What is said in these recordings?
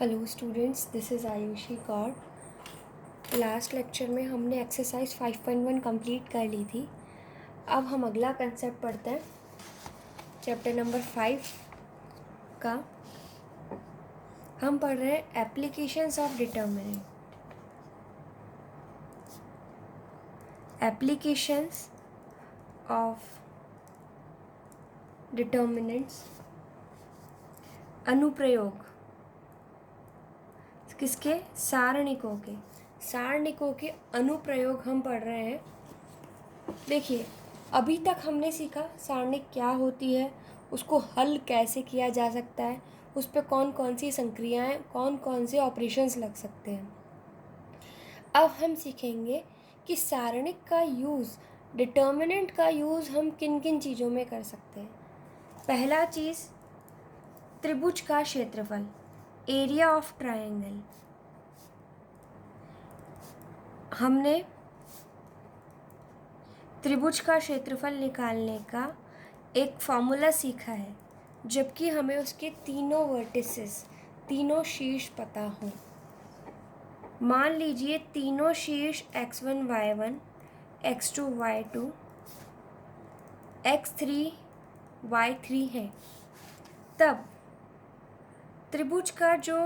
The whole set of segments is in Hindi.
Hello students, this is Ayushi Gaur. Last lecture में हमने एक्सरसाइज 5.1 कंप्लीट कर ली थी। अब हम अगला कंसेप्ट पढ़ते हैं, चैप्टर नंबर 5 का। हम पढ़ रहे हैं applications of determinant. Applications of determinants, अनुप्रयोग किसके? सारणिकों के। सारणिकों के अनुप्रयोग हम पढ़ रहे हैं। देखिए, अभी तक हमने सीखा सारणिक क्या होती है, उसको हल कैसे किया जा सकता है, उस पर कौन कौन सी संक्रियाएं, कौन कौन से ऑपरेशंस लग सकते हैं। अब हम सीखेंगे कि सारणिक का यूज़, डिटर्मिनेंट का यूज़ हम किन किन चीज़ों में कर सकते हैं। पहला चीज़, त्रिभुज का क्षेत्रफल, एरिया ऑफ ट्रायंगल। हमने त्रिभुज का क्षेत्रफल निकालने का एक फॉर्मूला सीखा है, जबकि हमें उसके तीनों वर्टिसेस, तीनों शीर्ष पता हो। मान लीजिए तीनों शीर्ष x1 y1, x2 y2, x3 y3 हैं। तब त्रिभुज का जो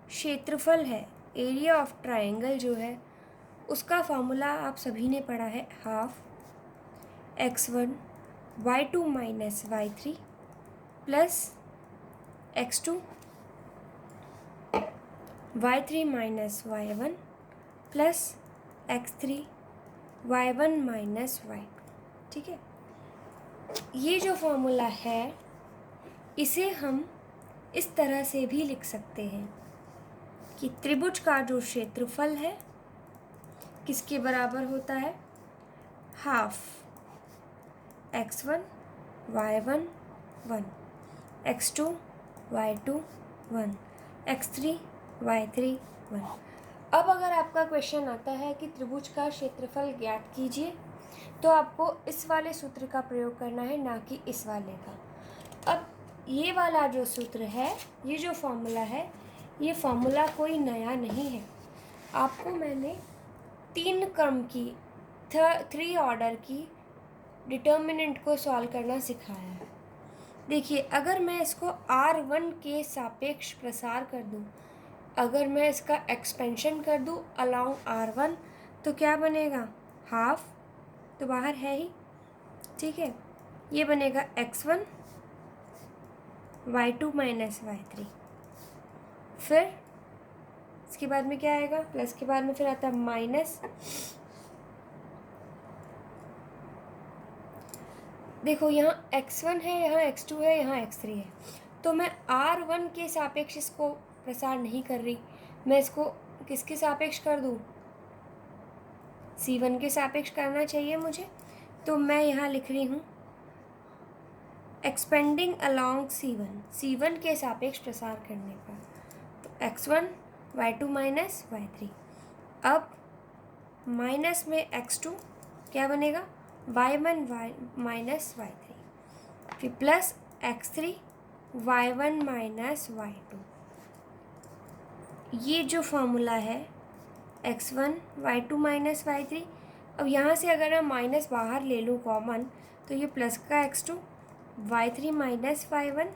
क्षेत्रफल है, एरिया ऑफ ट्रायंगल जो है, उसका फॉर्मूला आप सभी ने पढ़ा है, half x1 y2 minus y3 plus x2 y3 minus y1 plus x3 y1 minus y2। ठीक है, ये जो फॉर्मूला है इसे हम इस तरह से भी लिख सकते हैं कि त्रिभुज का जो क्षेत्रफल है किसके बराबर होता है? Half x1 y1 1, x2 y2 1, x3 y3 1। अब अगर आपका क्वेश्चन आता है कि त्रिभुज का क्षेत्रफल ज्ञात कीजिए, तो आपको इस वाले सूत्र का प्रयोग करना है, ना कि इस वाले का। अब ये वाला जो सूत्र है, ये जो फॉर्मूला है, ये फॉर्मूला कोई नया नहीं है। आपको मैंने 3 क्रम की, 3 ऑर्डर की डिटर्मिनेंट को सॉल्व करना सिखाया है। देखिए, अगर मैं इसको R1 के सापेक्ष प्रसार कर दूं, अगर मैं इसका एक्सपेंशन कर दूं अलोंग R1, तो क्या बनेगा? हाफ तो बाहर है ही, ठीक है। ये बनेगा x1 y2 माइनस y3। फिर इसके बाद में क्या आएगा? प्लस के बाद में फिर आता है माइनस। देखो, यहाँ x1 है, यहाँ x2 है, यहाँ x3 है, तो मैं R1 के सापेक्ष इसको प्रसार नहीं कर रही, मैं इसको किसके सापेक्ष कर दूँ? C1 के सापेक्ष करना चाहिए मुझे। तो मैं यहाँ लिख रही हूँ एक्सपेंडिंग अलोंग C1 के सापेक्ष प्रसार करने पर, तो x1 y2 माइनस y3। अब माइनस में x2 क्या बनेगा? y1 माइनस y3, फिर plus x3 y1 minus y2। ये जो फॉर्मूला है x1 y2 माइनस y3, अब यहाँ से अगर मैं माइनस बाहर ले लूँ कॉमन, तो ये प्लस का x2 y3 minus y1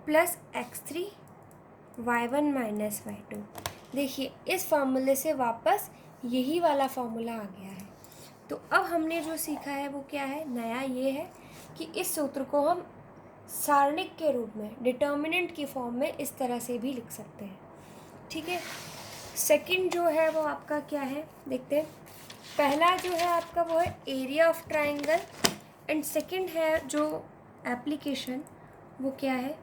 plus x3 y1 minus y2। देखिए, इस फार्मूले से वापस यही वाला फार्मूला आ गया है। तो अब हमने जो सीखा है वो क्या है? नया ये है कि इस सूत्र को हम सारणिक के रूप में, डिटर्मिनेंट की फॉर्म में इस तरह से भी लिख सकते हैं। ठीक है। सेकंड जो है वो आपका क्या है, देखते हैं। पहला जो है आपका वो है area of triangle, and second है जो एप्लीकेशन, वो क्या है?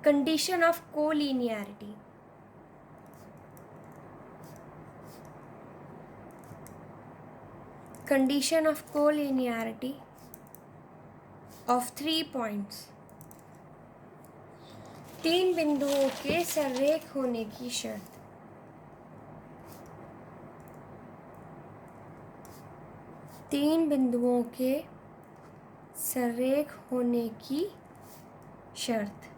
Condition of collinearity. Condition of collinearity of 3 points, 3 बिंदुओं के सररेख होने की शर्त। तीन बिंदुओं के सररेख होने की शर्त।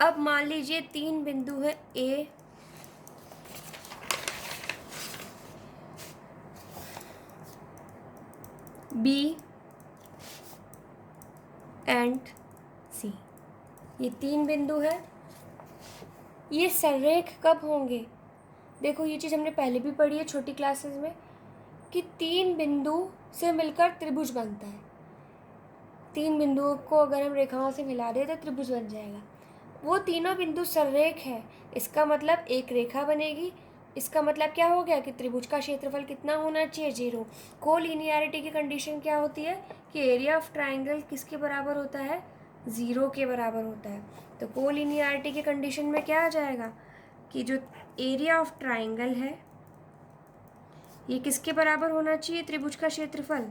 अब मान लीजिए 3 बिंदु है ए, बी एंड सी। ये 3 बिंदु है। ये संरेख कब होंगे? देखो ये चीज़ हमने पहले भी पढ़ी है छोटी क्लासेस में कि 3 बिंदु से मिलकर त्रिभुज बनता है। 3 बिंदुओं को अगर हम रेखाओं से मिला दें तो त्रिभुज बन जाएगा। वो तीनों बिंदु संरेख है, इसका मतलब एक रेखा बनेगी। इसका मतलब क्या हो गया कि त्रिभुज का क्षेत्रफल कितना होना चाहिए? 0। कोलिनियरिटी की कंडीशन क्या होती है कि एरिया ऑफ ट्राइंगल किसके बराबर होता है? 0 के बराबर होता है। तो कोलिनियरिटी की कंडीशन में क्या आ जाएगा कि जो एरिया ऑफ ट्राइंगल है ये किसके बराबर होना चाहिए? त्रिभुज का क्षेत्रफल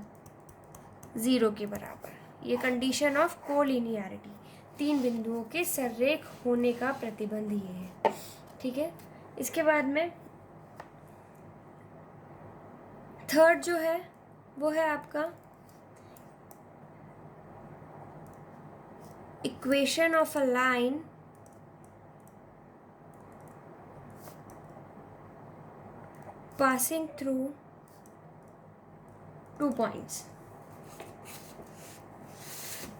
0 के बराबर। ये कंडीशन ऑफ कोलिनियरिटी, 3 बिंदुओं के संरेख होने का प्रतिबंध ये है। ठीक है, इसके बाद में थर्ड जो है वो है आपका equation of a line passing through 2 points।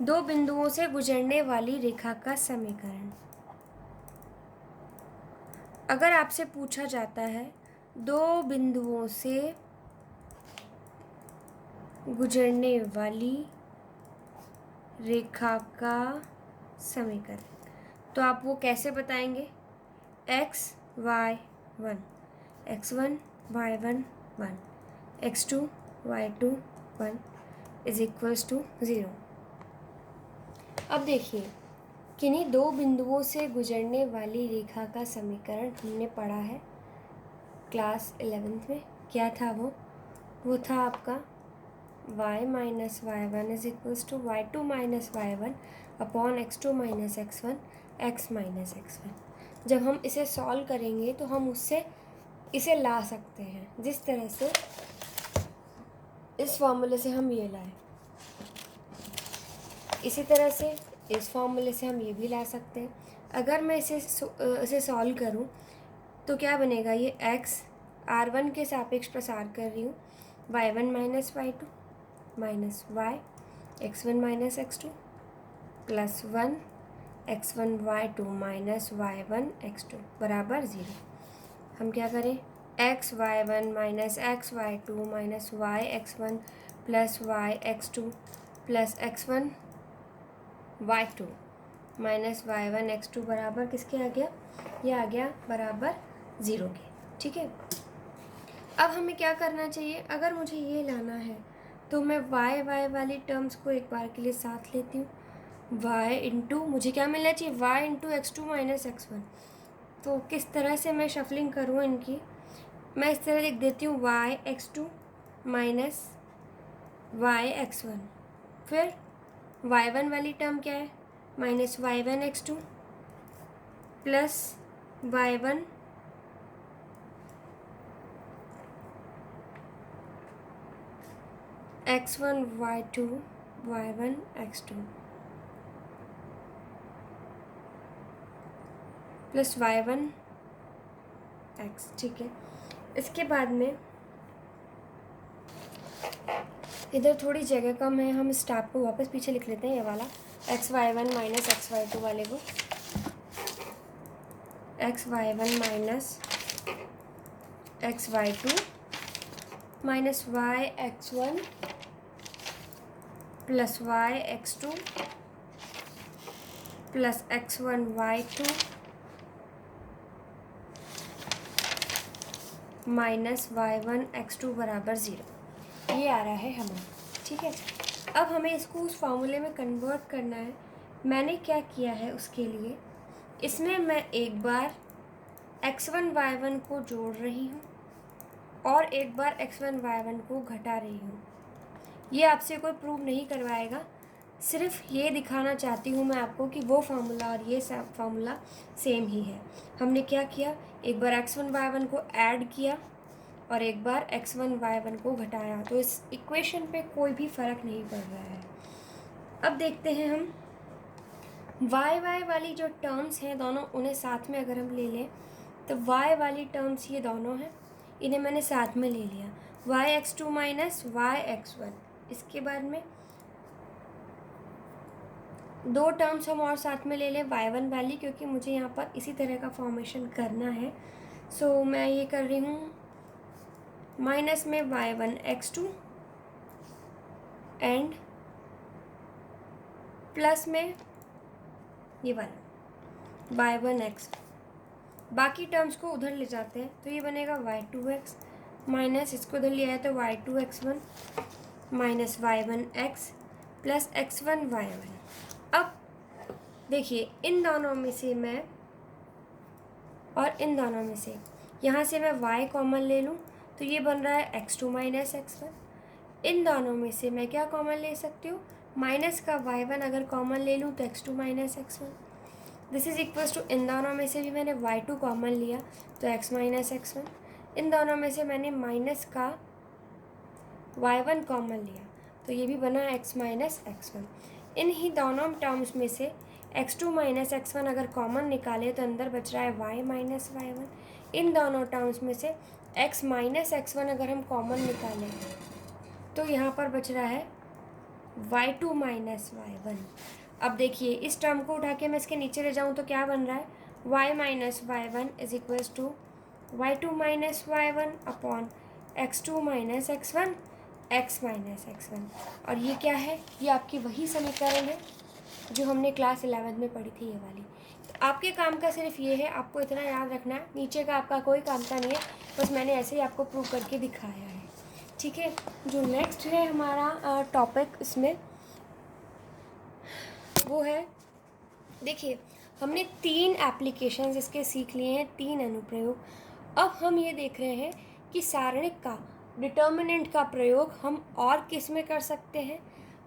2 बिंदुओं से गुजरने वाली रेखा का समीकरण। अगर आपसे पूछा जाता है 2 बिंदुओं से गुजरने वाली रेखा का समीकरण, तो आप वो कैसे बताएंगे? x y 1 x1 y1 1 x2 y2 1 is equals to 0। अब देखिए किन्हीं 2 बिंदुओं से गुजरने वाली रेखा का समीकरण हमने पढ़ा है क्लास 11th में। क्या था वो था आपका y minus Y one is equals to y2 minus Y one upon x2 minus x1 x minus x1। जब हम इसे सॉल्व करेंगे तो हम उससे इसे ला सकते हैं, जिस तरह से इस फॉर्मूले से हम ये लाए, इसी तरह से इस फॉर्मूले से हम ये भी ला सकते हैं। अगर मैं इसे सॉल्व करूं तो क्या बनेगा? ये x r1 के सापेक्ष प्रसार कर रही हूँ, y1 minus y2 minus y x1 minus x2 plus 1 x1 y2 minus y1 x2 बराबर 0। हम क्या करें? x y1 minus x y2 minus y x1 plus y x2 plus x1 y2 minus y1 x2 बराबर किसके आ गया? ये आ गया बराबर 0 के। ठीक है, अब हमें क्या करना चाहिए? अगर मुझे ये लाना है तो मैं y वाली टर्म्स को एक बार के लिए साथ लेती हूँ। y इंटू मुझे क्या मिलना चाहिए? y into x2 minus x1। तो किस तरह से मैं शफलिंग करूँ इनकी? मैं इस तरह लिख देती हूँ y x2 minus y x1, फिर y1 वाली टर्म क्या है? Minus y1 x2 plus y1 x1 y2 y1 x2 plus y1 x। ठीक है, इसके बाद में इधर थोड़ी जगह कम है, हम स्टाफ को वापस पीछे लिख लेते हैं, ये वाला X Y one minus X Y two वाले को X Y one minus X Y two minus Y X one plus Y X two plus X one Y two minus Y one X two बराबर 0। ये आ रहा है हमें। ठीक है, अब हमें इसको उस फॉर्मूले में कन्वर्ट करना है। मैंने क्या किया है उसके लिए, इसमें मैं एक बार x1 y1 को जोड़ रही हूँ और एक बार x1 y1 को घटा रही हूँ। ये आपसे कोई प्रूव नहीं करवाएगा, सिर्फ ये दिखाना चाहती हूँ मैं आपको कि वो फार्मूला और ये फार्मूला सेम ही है। हमने क्या किया, एक बार x1 y1 को ऐड किया और एक बार x1 y1 को घटाया, तो इस इक्वेशन पे कोई भी फ़र्क नहीं पड़ रहा है। अब देखते हैं हम वाई वाली जो टर्म्स हैं दोनों, उन्हें साथ में अगर हम ले लें तो वाई वाली टर्म्स ये दोनों हैं, इन्हें मैंने साथ में ले लिया, y(x2 - y(x1). इसके बाद में दो टर्म्स हम और साथ में ले लें y1 वाली, क्योंकि मुझे यहाँ पर इसी तरह का फॉर्मेशन करना है। सो मैं ये कर रही हूँ माइनस में y1(x2) एंड प्लस में ये वाला y1(x). बाकी टर्म्स को उधर ले जाते हैं तो ये बनेगा y2x माइनस, इसको उधर लिया है तो y2(x1) minus y1(x) plus x1 y1। अब देखिए इन दोनों में से मैं और इन दोनों में से यहाँ से मैं y कॉमन ले लूँ तो ये बन रहा है x2 माइनस x1। इन दोनों में से मैं क्या कॉमन ले सकती हूँ, माइनस का y1 अगर कॉमन ले लूँ तो x2 minus x1। This is equals to, इन दोनों में से भी मैंने y2 कॉमन लिया तो x माइनस x1। इन दोनों में से मैंने माइनस का y1 कॉमन लिया तो ये भी बना x माइनस x1। इन ही दोनों टर्म्स में से x2 माइनस x1 अगर कॉमन निकाले तो अंदर बच रहा है y माइनस y1। इन दोनों टर्म्स में से x माइनस x1 अगर हम कॉमन निकालें तो यहाँ पर बच रहा है y2 माइनस y1। अब देखिए इस टर्म को उठा के मैं इसके नीचे ले जाऊँ तो क्या बन रहा है, y minus y1 is equals to y2 minus y1 upon x2 minus x1 x minus x1। और ये क्या है, ये आपकी वही समीकरण है जो हमने क्लास 11 में पढ़ी थी, ये वाली। तो आपके काम का सिर्फ ये है, आपको इतना याद रखना है, नीचे का आपका कोई काम का नहीं है, बस मैंने ऐसे ही आपको प्रूव करके दिखाया है, ठीक है। जो नेक्स्ट है हमारा टॉपिक इसमें वो है, देखिए हमने 3 एप्लीकेशंस इसके सीख लिए हैं, 3 अनुप्रयोग। अब हम ये देख रहे हैं कि सारणिक का, डिटर्मिनेंट का प्रयोग हम और किस में कर सकते हैं।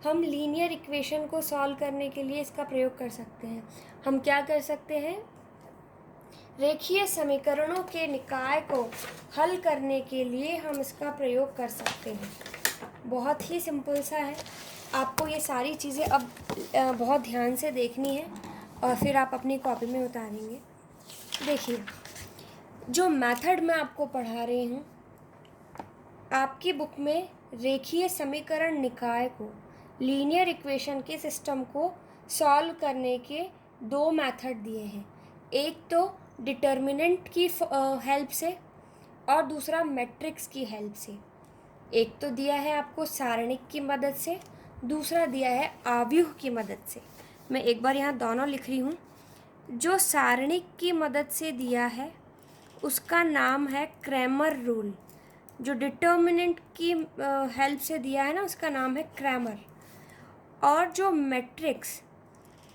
हम लीनियर इक्वेशन को सॉल्व करने के लिए इसका प्रयोग कर सकते हैं। हम क्या कर सकते हैं, रेखीय समीकरणों के निकाय को हल करने के लिए हम इसका प्रयोग कर सकते हैं। बहुत ही सिंपल सा है, आपको ये सारी चीज़ें अब बहुत ध्यान से देखनी है और फिर आप अपनी कॉपी में उतारेंगे। देखिए जो मेथड मैं आपको पढ़ा रही हूँ, आपकी बुक में रेखीय समीकरण निकाय को, लीनियर इक्वेशन के सिस्टम को सॉल्व करने के 2 मेथड दिए हैं। एक तो डिटर्मिनेंट की हेल्प से और दूसरा मैट्रिक्स की हेल्प से। एक तो दिया है आपको सारणिक की मदद से, दूसरा दिया है आव्यूह की मदद से। मैं एक बार यहाँ दोनों लिख रही हूँ। जो सारणिक की मदद से दिया है उसका नाम है क्रैमर रूल। जो डिटर्मिनेंट की हेल्प से दिया है ना, उसका नाम है क्रैमर। और जो मैट्रिक्स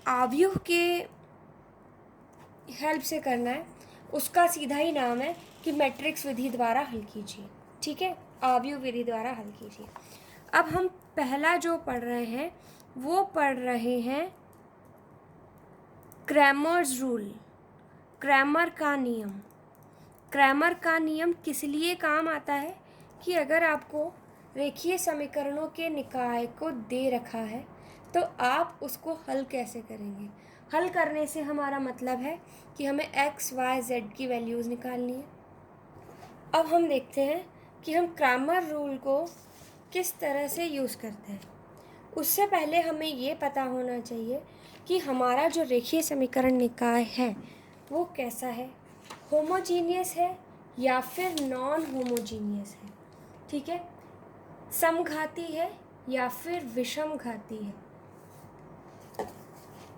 आव्यूह के हेल्प से करना है उसका सीधा ही नाम है कि मैट्रिक्स विधि द्वारा हल कीजिए, ठीक है, आव्यूह विधि द्वारा हल कीजिए। अब हम पहला जो पढ़ रहे हैं वो पढ़ रहे हैं क्रैमर्स रूल, क्रैमर का नियम। क्रैमर का नियम किस लिए काम आता है कि अगर आपको रेखीय समीकरणों के निकाय को दे रखा है तो आप उसको हल कैसे करेंगे। हल करने से हमारा मतलब है कि हमें x, y, z की वैल्यूज़ निकालनी है। अब हम देखते हैं कि हम क्रैमर रूल को किस तरह से यूज़ करते हैं। उससे पहले हमें ये पता होना चाहिए कि हमारा जो रेखीय समीकरण निकाय है वो कैसा है, होमोजीनियस है या फिर नॉन होमोजीनियस है, ठीक है, समघाती है या फिर विषमघाती है।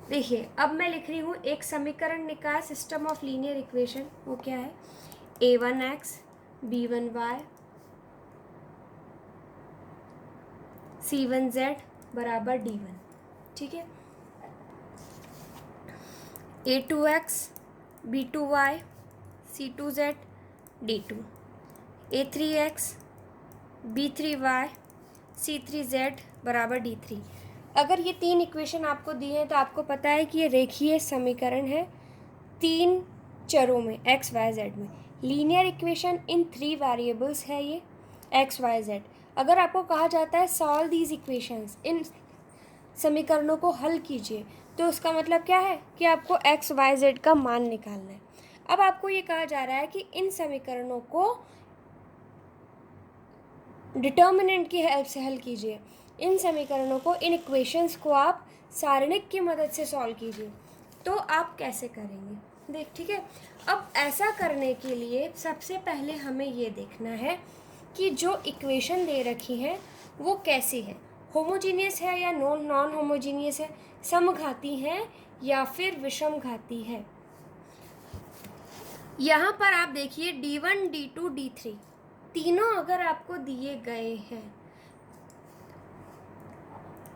देखिए अब मैं लिख रही हूँ एक समीकरण निकाय, सिस्टम ऑफ लीनियर इक्वेशन। वो क्या है, a1x b1y c1z बराबर d1, ठीक है। a2x b2y c2z d2, a3x b3y c3z बराबर d3। अगर ये 3 इक्वेशन आपको दिए हैं तो आपको पता है कि ये रेखीय समीकरण है 3 चरों में, x, y, z में। लीनियर इक्वेशन इन 3 वेरिएबल्स है ये x, y, z। अगर आपको कहा जाता है सॉल्व दीज इक्वेशंस, इन समीकरणों को हल कीजिए, तो उसका मतलब क्या है कि आपको एक्स वाई जेड का मान निकालना है। अब आपको ये कहा जा रहा है कि इन समीकरणों को डिटर्मिनेंट की हेल्प से हल कीजिए। इन समीकरणों को, इन इक्वेशंस को आप सारणिक की मदद से सॉल्व कीजिए। तो आप कैसे करेंगे ठीक है। अब ऐसा करने के लिए सबसे पहले हमें ये देखना है कि जो इक्वेशन दे रखी है वो कैसी है, होमोजीनियस है या नॉन होमोजीनियस है, समघाती है या फिर विषमघाती है। यहाँ पर आप देखिए D1, D2, D3 तीनों अगर आपको दिए गए हैं,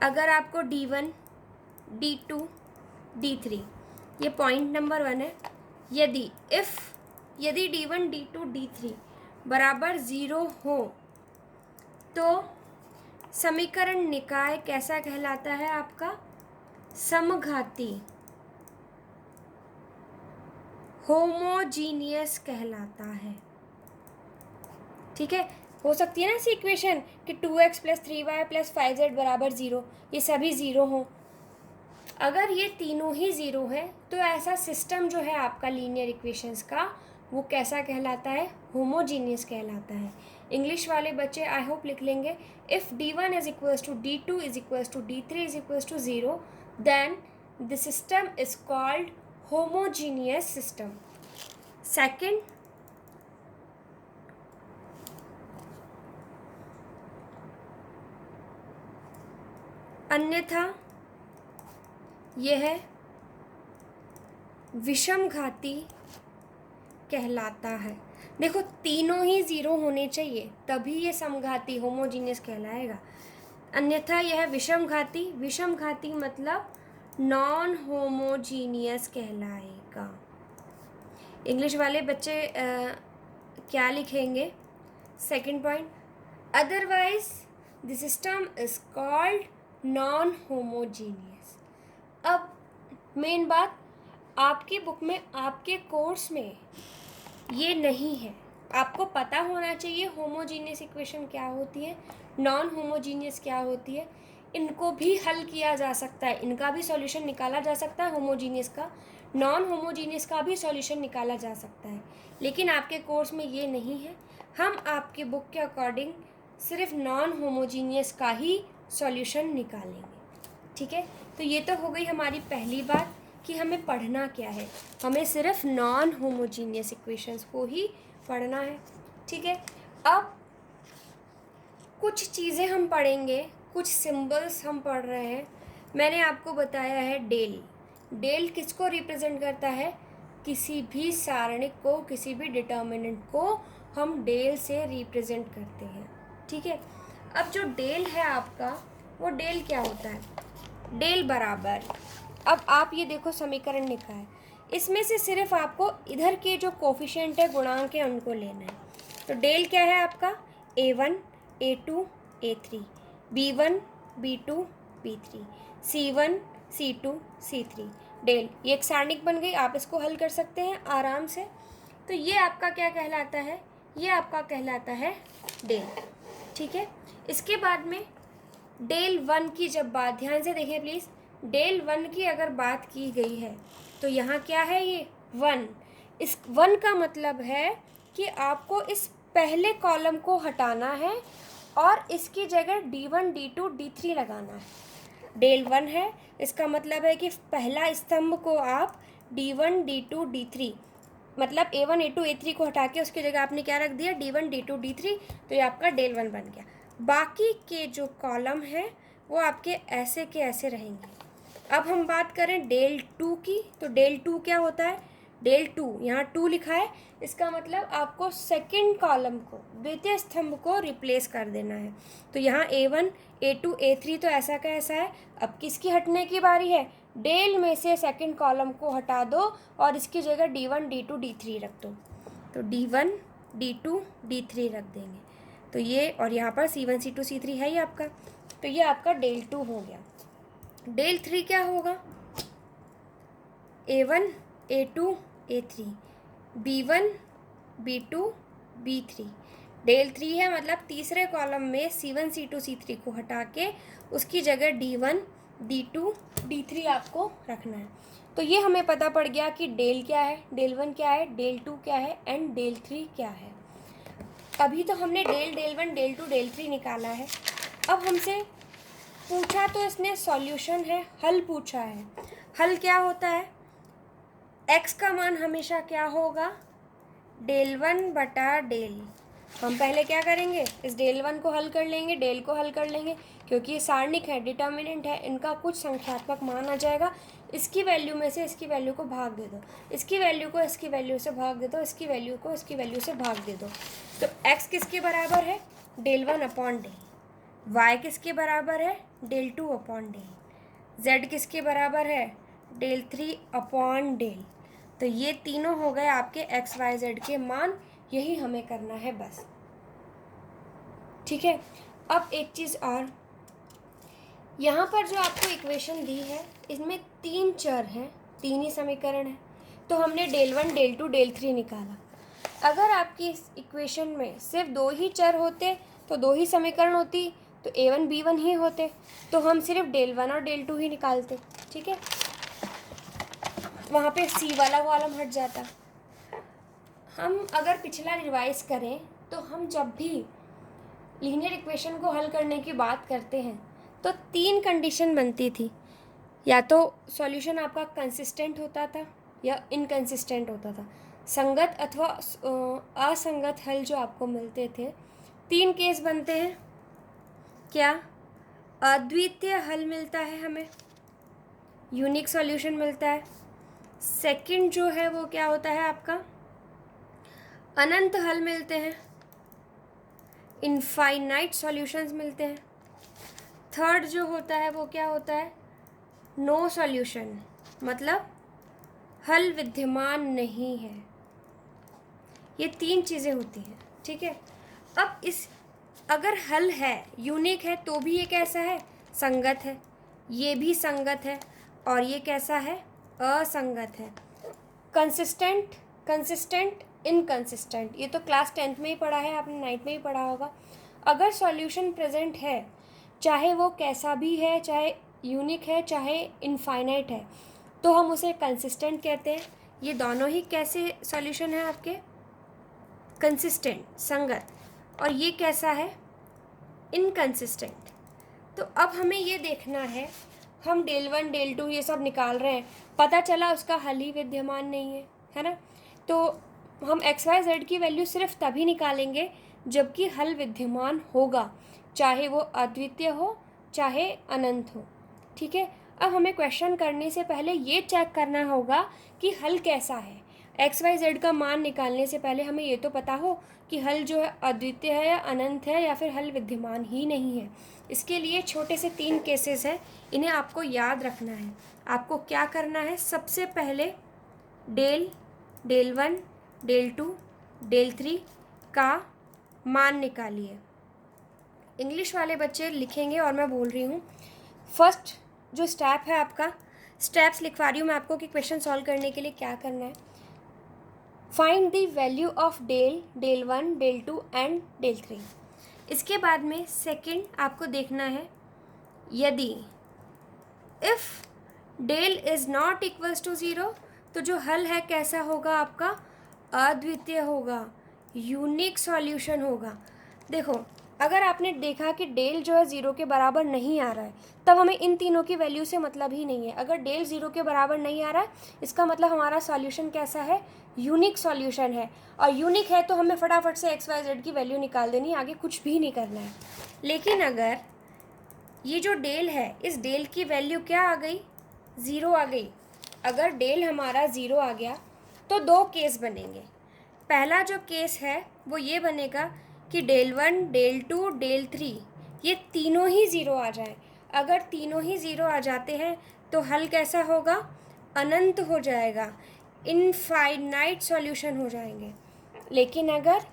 अगर आपको D1, D2, D3 ये पॉइंट नंबर 1 है, यदि D1, D2, D3 बराबर 0 हो तो समीकरण निकाय कैसा कहलाता है आपका, समघाती होमोजीनियस कहलाता है। ठीक है, हो सकती है ना ऐसी इक्वेशन कि 2x + 3y + 5z बराबर 0, ये सभी 0 हो। अगर ये तीनों ही 0 है तो ऐसा सिस्टम जो है आपका लीनियर इक्वेशंस का वो कैसा कहलाता है, होमोजीनियस कहलाता है। इंग्लिश वाले बच्चे आई होप लिख लेंगे, if D1 = D2 = D3 = 0 then the system is called homogeneous system. Second, अन्यथा यह विषमघाती कहलाता है। देखो तीनों ही 0 होने चाहिए तभी ये समघाती होमोजीनियस कहलाएगा, अन्यथा यह विषमघाती मतलब नॉन होमोजीनियस कहलाएगा। इंग्लिश वाले बच्चे क्या लिखेंगे, second point, otherwise the system is called non homogeneous. अब मेन बात, आपकी बुक में, आपके कोर्स में ये नहीं है, आपको पता होना चाहिए होमोजीनियस इक्वेशन क्या होती है, नॉन होमोजीनियस क्या होती है। इनको भी हल किया जा सकता है, इनका भी सॉल्यूशन निकाला जा सकता है, होमोजीनियस का, नॉन होमोजीनियस का भी सॉल्यूशन निकाला जा सकता है, लेकिन आपके कोर्स में ये नहीं है। हम आपके बुक के अकॉर्डिंग सिर्फ नॉन होमोजीनियस का ही सॉल्यूशन निकालेंगे। ठीक है, तो ये तो हो गई हमारी पहली बात कि हमें पढ़ना क्या है, हमें सिर्फ नॉन होमोजीनियस इक्वेशंस को ही पढ़ना है। ठीक है, अब कुछ चीज़ें हम पढ़ेंगे, कुछ सिंबल्स हम पढ़ रहे हैं। मैंने आपको बताया है डेल किसको रिप्रेजेंट करता है, किसी भी सारणिक को, किसी भी डिटर्मिनेंट को हम डेल से रिप्रेजेंट करते हैं। ठीक है, अब जो डेल है आपका, वो डेल क्या होता है, डेल बराबर, अब आप ये देखो समीकरण लिखा है, इसमें से सिर्फ आपको इधर के जो कोफिशिएंट है, गुणांक है, उनको लेना है। तो डेल क्या है आपका, A1, A2, A3, B1, B2, B3, C1, C2, C3 del, ये एक सारणिक बन गई, आप इसको हल कर सकते हैं आराम से। तो ये आपका क्या कहलाता है, ये आपका कहलाता है डेल। ठीक है, इसके बाद में डेल 1 की जब बात, ध्यान से देखिए प्लीज़, डेल 1 की अगर बात की गई है तो यहाँ क्या है, ये 1, इस 1 का मतलब है कि आपको इस पहले कॉलम को हटाना है और इसकी जगह D1, D2, D3 लगाना है। डेल 1 है, इसका मतलब है कि पहला स्तंभ को आप D1, D2, D3 मतलब A1, A2, A3 को हटा के उसकी जगह आपने क्या रख दिया, D1, D2, D3, तो ये आपका डेल 1 बन गया। बाकी के जो कॉलम हैं वो आपके ऐसे के ऐसे रहेंगे। अब हम बात करें डेल 2 की, तो डेल 2 क्या होता है, डेल 2, यहाँ 2 लिखा है, इसका मतलब आपको सेकंड कॉलम को, द्वितीय स्तंभ को रिप्लेस कर देना है। तो यहाँ A1, A2, A3 तो ऐसा का ऐसा है। अब किसकी हटने की बारी है, डेल में से सेकंड कॉलम को हटा दो और इसकी जगह D1, D2, D3 रख दो। तो D1, D2, D3 रख देंगे, तो ये, और यहाँ पर C1, C2, C3 है ही आपका, तो ये आपका डेल 2 हो गया। डेल 3 क्या होगा, A1, A2, A3, B1, B2, B3, del 3 है मतलब तीसरे कॉलम में C1, C2, C3 को हटा के उसकी जगह D1, D2 D3 आपको रखना है। तो ये हमें पता पड़ गया कि डेल क्या है, डेल 1 क्या है, डेल 2 क्या है एंड डेल 3 क्या है। अभी तो हमने डेल 1 डेल 2 डेल 3 निकाला है। अब हमसे पूछा तो इसने सॉल्यूशन है, हल पूछा है। हल क्या होता है, x का मान हमेशा क्या होगा, डेल 1 बटा डेल। हम पहले क्या करेंगे, इस डेल 1 को हल कर लेंगे, डेल को हल कर लेंगे, क्योंकि ये सारणिक है, डिटर्मिनेंट है, इनका कुछ संख्यात्मक मान आ जाएगा। इसकी वैल्यू में से इसकी वैल्यू को भाग दे दो, इसकी वैल्यू को इसकी वैल्यू से भाग दे दो, इसकी वैल्यू को इसकी वैल्यू से भाग दे दो। तो x किसके बराबर है, डेल 1 अपॉन डेल। y किसके बराबर है, डेल 2 अपॉन डेल। z किसके बराबर है, डेल 3 अपॉन डेल। तो ये तीनों हो गए आपके x y z के मान, यही हमें करना है बस। ठीक है। अब एक चीज़ और, यहाँ पर जो आपको इक्वेशन दी है इसमें 3 चर हैं, 3 ही समीकरण है। तो हमने डेल 1 डेल 2 डेल 3 निकाला। अगर आपकी इस इक्वेशन में सिर्फ 2 ही चर होते तो 2 ही समीकरण होती, तो A1 B1 ही होते, तो हम सिर्फ डेल 1 और डेल 2 ही निकालते। ठीक है, वहाँ पे C वाला कॉलम हट जाता। हम अगर पिछला रिवाइज करें तो हम जब भी लीनियर इक्वेशन को हल करने की बात करते हैं तो 3 कंडीशन बनती थी, या तो सॉल्यूशन आपका कंसिस्टेंट होता था या इनकंसिस्टेंट होता था, संगत अथवा असंगत हल जो आपको मिलते थे। 3 केस बनते हैं, क्या, अद्वितीय हल मिलता है हमें, यूनिक सॉल्यूशन मिलता है। सेकंड जो है वो क्या होता है आपका, अनंत हल मिलते हैं, इनफाइनाइट सॉल्यूशंस मिलते हैं। थर्ड जो होता है वो क्या होता है, नो सॉल्यूशन, मतलब हल विद्यमान नहीं है। ये 3 चीज़ें होती हैं। ठीक है, अब इस अगर हल है, यूनिक है, तो भी ये कैसा है, संगत है, ये भी संगत है, और ये कैसा है, असंगत है। कंसिस्टेंट, कंसिस्टेंट, इनकंसिस्टेंट, ये तो क्लास 10th में ही पढ़ा है आपने, 9th में ही पढ़ा होगा। अगर सॉल्यूशन प्रेजेंट है, चाहे वो कैसा भी है, चाहे यूनिक है चाहे इनफाइनाइट है, तो हम उसे कंसिस्टेंट कहते हैं। ये दोनों ही कैसे सॉल्यूशन है आपके, कंसिस्टेंट, संगत, और ये कैसा है, इनकंसिस्टेंट। तो अब हमें ये देखना है, हम डेल 1 डेल 2 ये सब निकाल रहे हैं, पता चला उसका हल ही विद्यमान नहीं है ना। तो हम एक्स वाई जेड की वैल्यू सिर्फ तभी निकालेंगे जबकि हल विद्यमान होगा, चाहे वो अद्वितीय हो चाहे अनंत हो। ठीक है, अब हमें क्वेश्चन करने से पहले ये चेक करना होगा कि हल कैसा है। एक्स वाई जेड का मान निकालने से पहले हमें ये तो पता हो कि हल जो है अद्वितीय है या अनंत है या फिर हल विद्यमान ही नहीं है। इसके लिए छोटे से 3 केसेस हैं, इन्हें आपको याद रखना है। आपको क्या करना है, सबसे पहले डेल 1 डेल 2 डेल 3 का मान निकालिए। इंग्लिश वाले बच्चे लिखेंगे और मैं बोल रही हूँ। फर्स्ट जो स्टेप है आपका, स्टेप्स लिखवा रही हूँ मैं आपको कि क्वेश्चन सॉल्व करने के लिए क्या करना है। Find the value of del 1 del 2 and del 3। इसके बाद में सेकंड आपको देखना है, यदि if del is not equals to 0, तो जो हल है कैसा होगा आपका, अद्वितीय होगा, यूनिक सॉल्यूशन होगा। देखो, अगर आपने देखा कि डेल जो है 0 के बराबर नहीं आ रहा है, तब हमें इन तीनों की वैल्यू से मतलब ही नहीं है। अगर डेल 0 के बराबर नहीं आ रहा है, इसका मतलब हमारा सॉल्यूशन कैसा है, यूनिक सॉल्यूशन है, और यूनिक है तो हमें फटाफट से एक्स वाई जेड की वैल्यू निकाल देनी है, आगे कुछ भी नहीं करना है। लेकिन अगर ये जो डेल है, इस डेल की वैल्यू क्या आ गई, 0 आ गई। अगर डेल हमारा 0 आ गया तो 2 केस बनेंगे। पहला जो केस है वो ये बनेगा कि डेल 1 डेल 2 डेल 3 ये तीनों ही 0 आ जाएं। अगर तीनों ही 0 आ जाते हैं तो हल कैसा होगा, अनंत हो जाएगा, इनफाइनाइट सॉल्यूशन हो जाएंगे। लेकिन अगर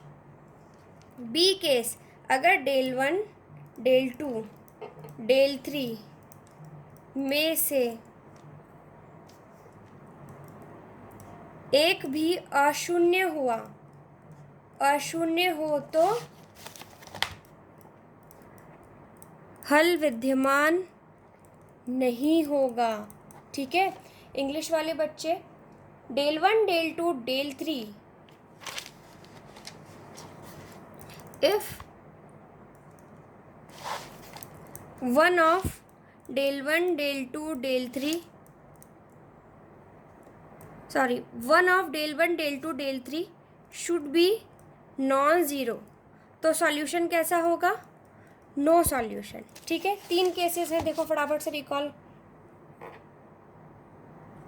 बी केस, अगर डेल 1 डेल 2 डेल 3 में से एक भी अशून्य हुआ, अशून्य हो तो हल विद्यमान नहीं होगा, ठीक है। इंग्लिश वाले बच्चे, del 1 del 2 del 3, if one of del 1 del 2 del 3, sorry, one of del 1 del 2 del 3 should be non zero, तो सॉल्यूशन कैसा होगा? नो सॉल्यूशन, ठीक है। 3 केसेस हैं, देखो फटाफट से रिकॉल